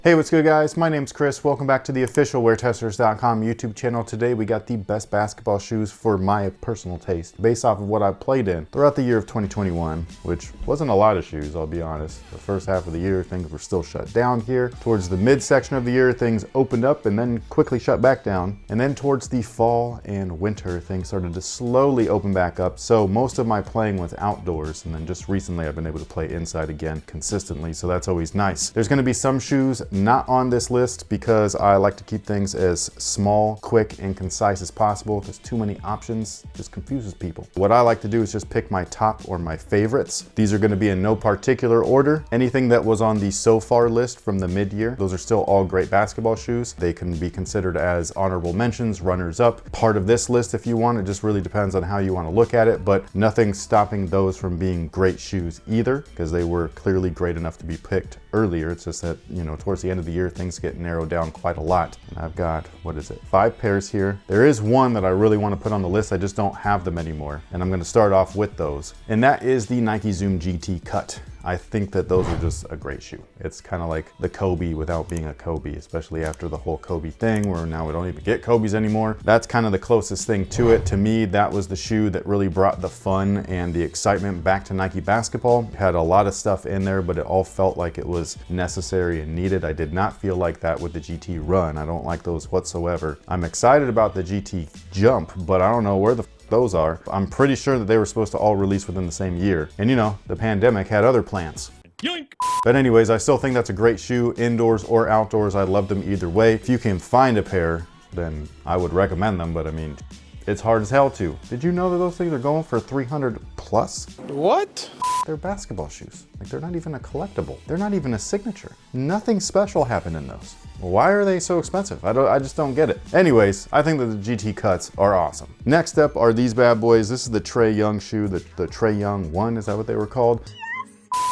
Hey, what's good guys? My name's Chris. Welcome back to the official WearTesters.com YouTube channel. Today we got the best basketball shoes for my personal taste, based off of what I've played in throughout the year of 2021, which wasn't a lot of shoes, I'll be honest. The first half of the year, things were still shut down here. Towards the midsection of the year, things opened up and then quickly shut back down. And then towards the fall and winter, things started to slowly open back up. So most of my playing was outdoors, and then just recently I've been able to play inside again consistently, so that's always nice. There's gonna be some shoes not on this list because I like to keep things as small, quick, and concise as possible. There's too many options, just confuses people. What I like to do is just pick my top or my favorites. These are gonna be in no particular order. Anything that was on the so far list from the mid-year, those are still all great basketball shoes. They can be considered as honorable mentions, runners up, part of this list if you want. It just really depends on how you want to look at it, but nothing's stopping those from being great shoes either, because they were clearly great enough to be picked earlier. It's just that, you know, towards the end of the year, things get narrowed down quite a lot. And I've got, what is it, 5 pairs here. There is one that I really want to put on the list. I just don't have them anymore. And I'm going to start off with those. And that is the Nike Zoom GT Cut. I think that those are just a great shoe. It's kind of like the Kobe without being a Kobe, especially after the whole Kobe thing where now we don't even get Kobe's anymore. That's kind of the closest thing to it. To me, that was the shoe that really brought the fun and the excitement back to Nike basketball. It had a lot of stuff in there, but it all felt like it was necessary and needed. I did not feel like that with the GT Run. I don't like those whatsoever. I'm excited about the GT Jump, but I don't know where the those are. I'm pretty sure that they were supposed to all release within the same year. And you know, the pandemic had other plans. Yoink. But anyways, I still think that's a great shoe, indoors or outdoors. I love them either way. If you can find a pair, then I would recommend them, but I mean, it's hard as hell to. Did you know that those things are going for 300 plus? What? They're basketball shoes. Like, they're not even a collectible. They're not even a signature. Nothing special happened in those. Why are they so expensive? I just don't get it. Anyways, I think that the GT Cuts are awesome. Next up are these bad boys. This is the Trae Young shoe, the Trae Young 1, is that what they were called?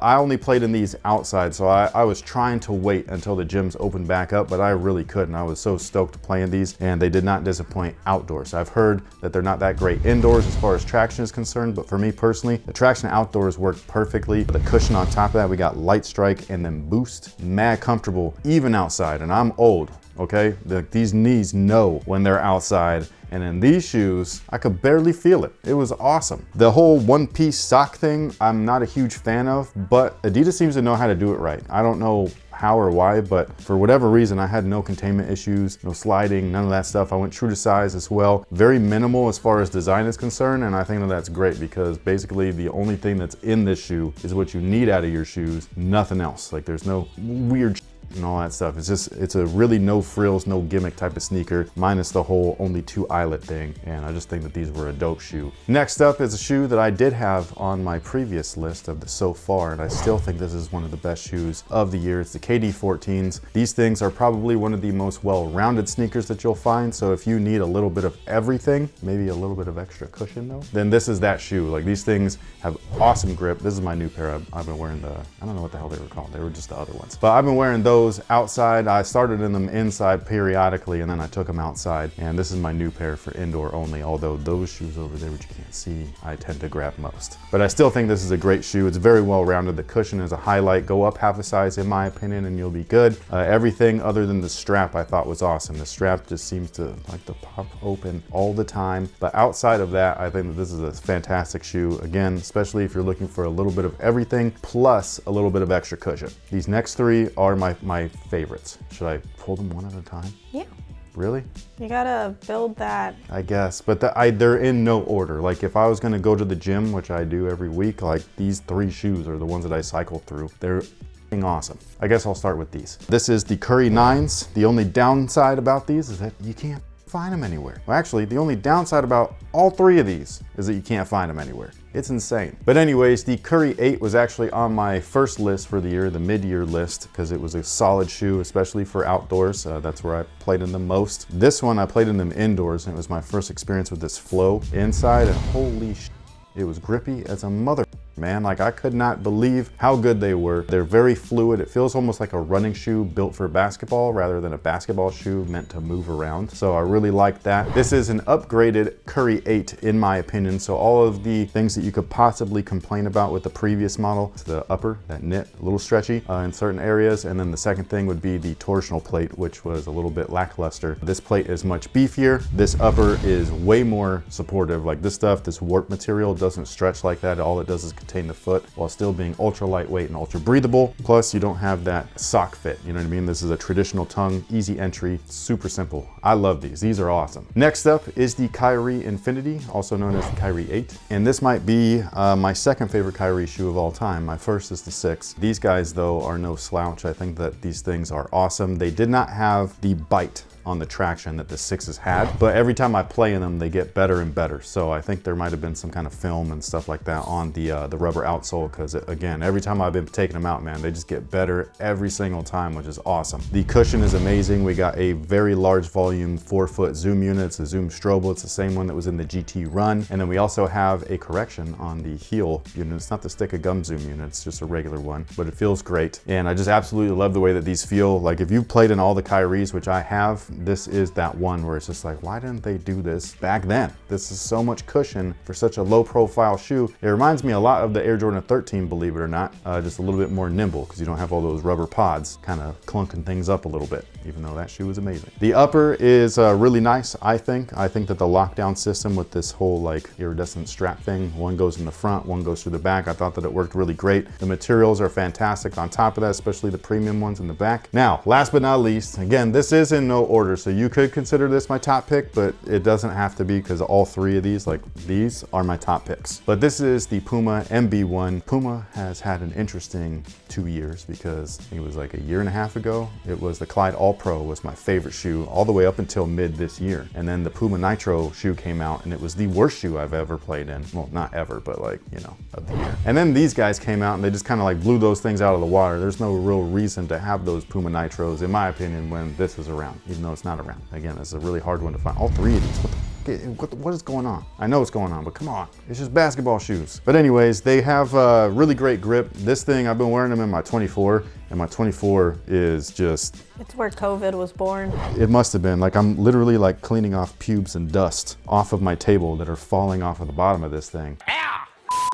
I only played in these outside, so I was trying to wait until the gyms opened back up, but I really couldn't. I was so stoked to play in these, and they did not disappoint outdoors. I've heard that they're not that great indoors as far as traction is concerned, but for me personally, the traction outdoors worked perfectly. The cushion on top of that, we got light strike and then boost. Mad comfortable, even outside, and I'm old, okay? These knees know when they're outside. And in these shoes, I could barely feel it. It was awesome. The whole one-piece sock thing, I'm not a huge fan of, but Adidas seems to know how to do it right. I don't know how or why, but for whatever reason, I had no containment issues, no sliding, none of that stuff. I went true to size as well. Very minimal as far as design is concerned, and I think that that's great because basically the only thing that's in this shoe is what you need out of your shoes, nothing else. Like, there's no weird and all that stuff. It's a really no frills, no gimmick type of sneaker, minus the whole only 2 eyelet thing. And I just think that these were a dope shoe. Next up is a shoe that I did have on my previous list of the so far, and I still think this is one of the best shoes of the year. It's the KD 14s. These things are probably one of the most well-rounded sneakers that you'll find. So if you need a little bit of everything, maybe a little bit of extra cushion though, then this is that shoe. Like, these things have awesome grip. This is my new pair. I've been wearing I don't know what the hell they were called. They were just the other ones, but I've been wearing those outside. I started in them inside periodically, and then I took them outside, and this is my new pair for indoor only, although those shoes over there, which you can't see, I tend to grab most. But I still think this is a great shoe. It's very well rounded. The cushion is a highlight. Go up half a size in my opinion and you'll be good. Everything other than the strap I thought was awesome. The strap just seems to like to pop open all the time, but outside of that, I think that this is a fantastic shoe. Again, especially if you're looking for a little bit of everything plus a little bit of extra cushion. These next 3 are my favorites. Should I pull them one at a time? Yeah. Really? You gotta build that. I guess, but they're in no order. Like, if I was gonna go to the gym, which I do every week, like, these 3 shoes are the ones that I cycle through. They're awesome. I guess I'll start with these. This is the Curry 9s. The only downside about these is that you can't find them anywhere. Well, actually, the only downside about all 3 of these is that you can't find them anywhere. It's insane. But anyways, the Curry 8 was actually on my first list for the year, the mid-year list, because it was a solid shoe, especially for outdoors. That's where I played in them most. This one, I played in them indoors, and it was my first experience with this flow inside, and holy shit, it was grippy as a mother. man. Like, I could not believe how good they were. They're very fluid. It feels almost like a running shoe built for basketball rather than a basketball shoe meant to move around. So I really like that. This is an upgraded Curry 8 in my opinion. So all of the things that you could possibly complain about with the previous model, it's the upper, that knit, a little stretchy in certain areas. And then the second thing would be the torsional plate, which was a little bit lackluster. This plate is much beefier. This upper is way more supportive. Like this stuff, this warp material doesn't stretch like that. All it does is contain the foot while still being ultra lightweight and ultra breathable. Plus you don't have that sock fit. You know what I mean? This is a traditional tongue, easy entry, super simple. I love these. These are awesome. Next up is the Kyrie Infinity, also known as the Kyrie 8. And this might be my second favorite Kyrie shoe of all time. My first is the 6. These guys though are no slouch. I think that these things are awesome. They did not have the bite on the traction that the 6s had, but every time I play in them, they get better and better. So I think there might have been some kind of film and stuff like that on the rubber outsole, because again, every time I've been taking them out, man, they just get better every single time, which is awesome. The cushion is amazing. We got a very large volume 4-foot zoom unit. It's a zoom strobel. It's the same one that was in the GT Run. And then we also have a correction on the heel unit. It's not the stick of gum zoom unit, it's just a regular one, but it feels great. And I just absolutely love the way that these feel. Like if you've played in all the Kyries, which I have, this is that one where it's just like, why didn't they do this back then? This is so much cushion for such a low profile shoe. It reminds me a lot of the Air Jordan 13, believe it or not, just a little bit more nimble because you don't have all those rubber pods kind of clunking things up a little bit, even though that shoe is amazing. The upper is really nice, I think. I think that the lockdown system with this whole like iridescent strap thing, one goes in the front, one goes through the back. I thought that it worked really great. The materials are fantastic on top of that, especially the premium ones in the back. Now, last but not least, again, this is in no order, so you could consider this my top pick, but it doesn't have to be because all three of these, like these, are my top picks. But this is the Puma MB1. Puma has had an interesting 2 years because it was like a year and a half ago. It was the Clyde All Pro was my favorite shoe all the way up until mid this year. And then the Puma Nitro shoe came out and it was the worst shoe I've ever played in. Well, not ever, but like, you know, of the year. And then these guys came out and they just kind of like blew those things out of the water. There's no real reason to have those Puma Nitros, in my opinion, when this is around, even though it's not around. Again, it's a really hard one to find. All three of these, what is going on? I know what's going on, but come on. It's just basketball shoes. But anyways, they have really great grip. This thing, I've been wearing them in my 24, and my 24 is just... It's where COVID was born. It must have been. Like, I'm literally like cleaning off pubes and dust off of my table that are falling off of the bottom of this thing.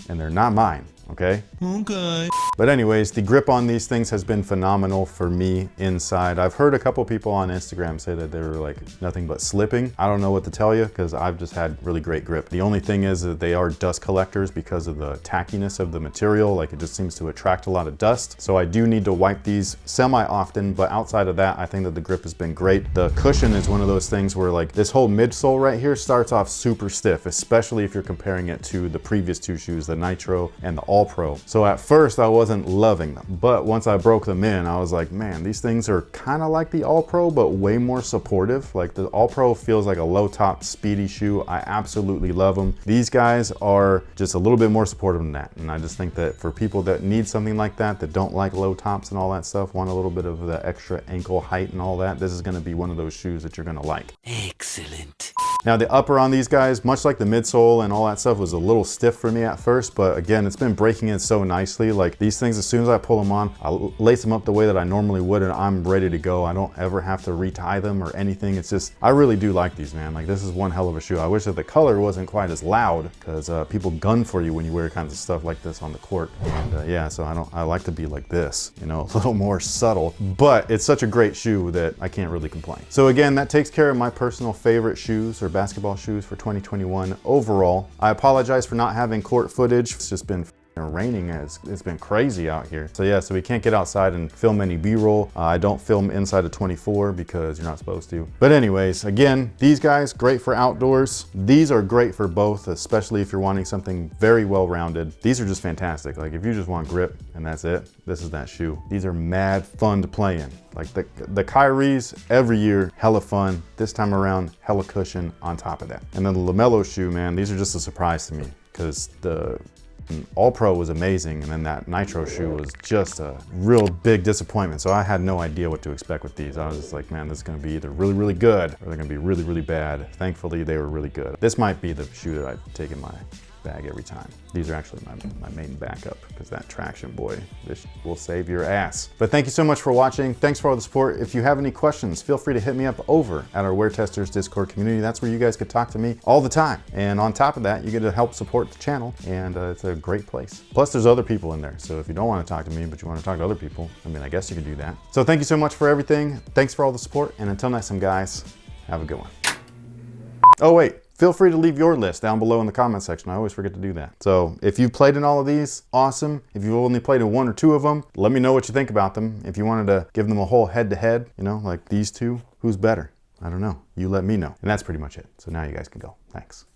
And they're not mine, okay? Okay. But anyways, the grip on these things has been phenomenal for me inside. I've heard a couple people on Instagram say that they were like nothing but slipping. I don't know what to tell you because I've just had really great grip. The only thing is that they are dust collectors because of the tackiness of the material. Like it just seems to attract a lot of dust. So I do need to wipe these semi-often, but outside of that, I think that the grip has been great. The cushion is one of those things where like this whole midsole right here starts off super stiff, especially if you're comparing it to the previous two shoes, the Nitro and the All Pro. So at first I wasn't loving them, but once I broke them in, I was like, man, these things are kind of like the All Pro, but way more supportive. Like the All Pro feels like a low top speedy shoe. I absolutely love them. These guys are just a little bit more supportive than that. And I just think that for people that need something like that, that don't like low tops and all that stuff, want a little bit of the extra ankle height and all that, this is gonna be one of those shoes that you're gonna like. Excellent. Now the upper on these guys, much like the midsole and all that stuff, was a little stiff for me at first, but again, it's been breaking in so nicely. Like these things, as soon as I pull them on, I lace them up the way that I normally would and I'm ready to go. I don't ever have to retie them or anything. It's just, I really do like these, man. Like this is one hell of a shoe. I wish that the color wasn't quite as loud because people gun for you when you wear kinds of stuff like this on the court. And yeah, so I like to be like this, you know, a little more subtle, but it's such a great shoe that I can't really complain. So again, that takes care of my personal favorite shoes or basketball shoes for 2021 overall. I apologize for not having court footage. It's just been raining. It's been crazy out here. So yeah, so we can't get outside and film any B-roll. I don't film inside of 24 because you're not supposed to. But anyways, again, these guys, great for outdoors. These are great for both, especially if you're wanting something very well-rounded. These are just fantastic. Like if you just want grip and that's it, this is that shoe. These are mad fun to play in. Like the Kyries, every year, hella fun. This time around, hella cushion on top of that. And then the LaMelo shoe, man, these are just a surprise to me because the All Pro was amazing, and then that Nitro shoe was just a real big disappointment. So I had no idea what to expect with these. I was just like, man, this is gonna be either really, really good or they're gonna be really, really bad. Thankfully, they were really good. This might be the shoe that I've taken my bag every time. These are actually my main backup because that traction, boy, this will save your ass. But thank you so much for watching. Thanks for all the support. If you have any questions, feel free to hit me up over at our WearTesters Discord community. That's where you guys could talk to me all the time. And on top of that, you get to help support the channel, and it's a great place. Plus, there's other people in there. So if you don't want to talk to me, but you want to talk to other people, I mean, I guess you could do that. So thank you so much for everything. Thanks for all the support. And until next time, guys, have a good one. Oh, wait. Feel free to leave your list down below in the comment section. I always forget to do that. So if you've played in all of these, awesome. If you've only played in 1 or 2 of them, let me know what you think about them. If you wanted to give them a whole head-to-head, you know, like these two, who's better? I don't know. You let me know. And that's pretty much it. So now you guys can go. Thanks.